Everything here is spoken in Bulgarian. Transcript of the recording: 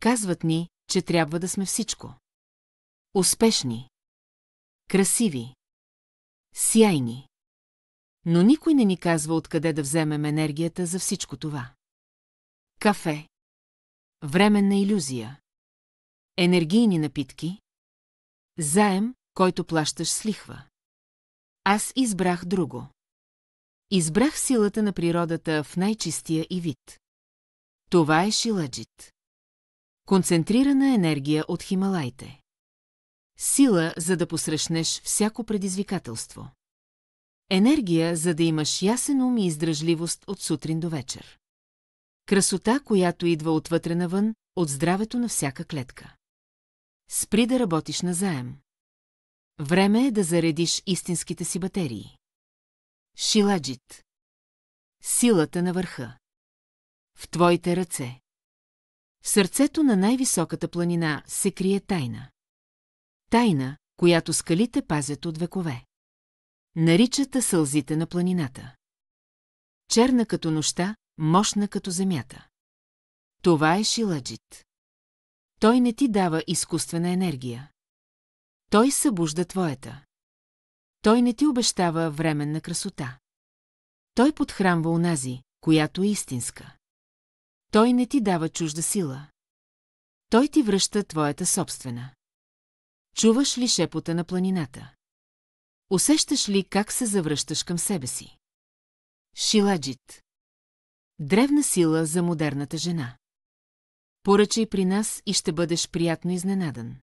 Казват ни, че трябва да сме всичко. Успешни. Красиви. Сияйни. Но никой не ни казва откъде да вземем енергията за всичко това. Кафе. Временна илюзия. Енергийни напитки. Заем, който плащаш с лихва. Аз избрах друго. Избрах силата на природата в най-чистия и вид. Това е шиладжит. Концентрирана енергия от Хималайте. Сила, за да посрещнеш всяко предизвикателство. Енергия, за да имаш ясен ум и издръжливост от сутрин до вечер. Красота, която идва отвътре навън, от здравето на всяка клетка. Спри да работиш назаем. Време е да заредиш истинските си батерии. Шиладжит. Силата на върха. В твоите ръце. В сърцето на най-високата планина се крие тайна. Тайна, която скалите пазят от векове. Наричат сълзите на планината. Черна като нощта, мощна като земята. Това е шиладжит. Той не ти дава изкуствена енергия. Той събужда твоята. Той не ти обещава временна красота. Той подхранва онази, която е истинска. Той не ти дава чужда сила. Той ти връща твоята собствена. Чуваш ли шепота на планината? Усещаш ли как се завръщаш към себе си? Шиладжит. Древна сила за модерната жена. Поръчай при нас и ще бъдеш приятно изненадан.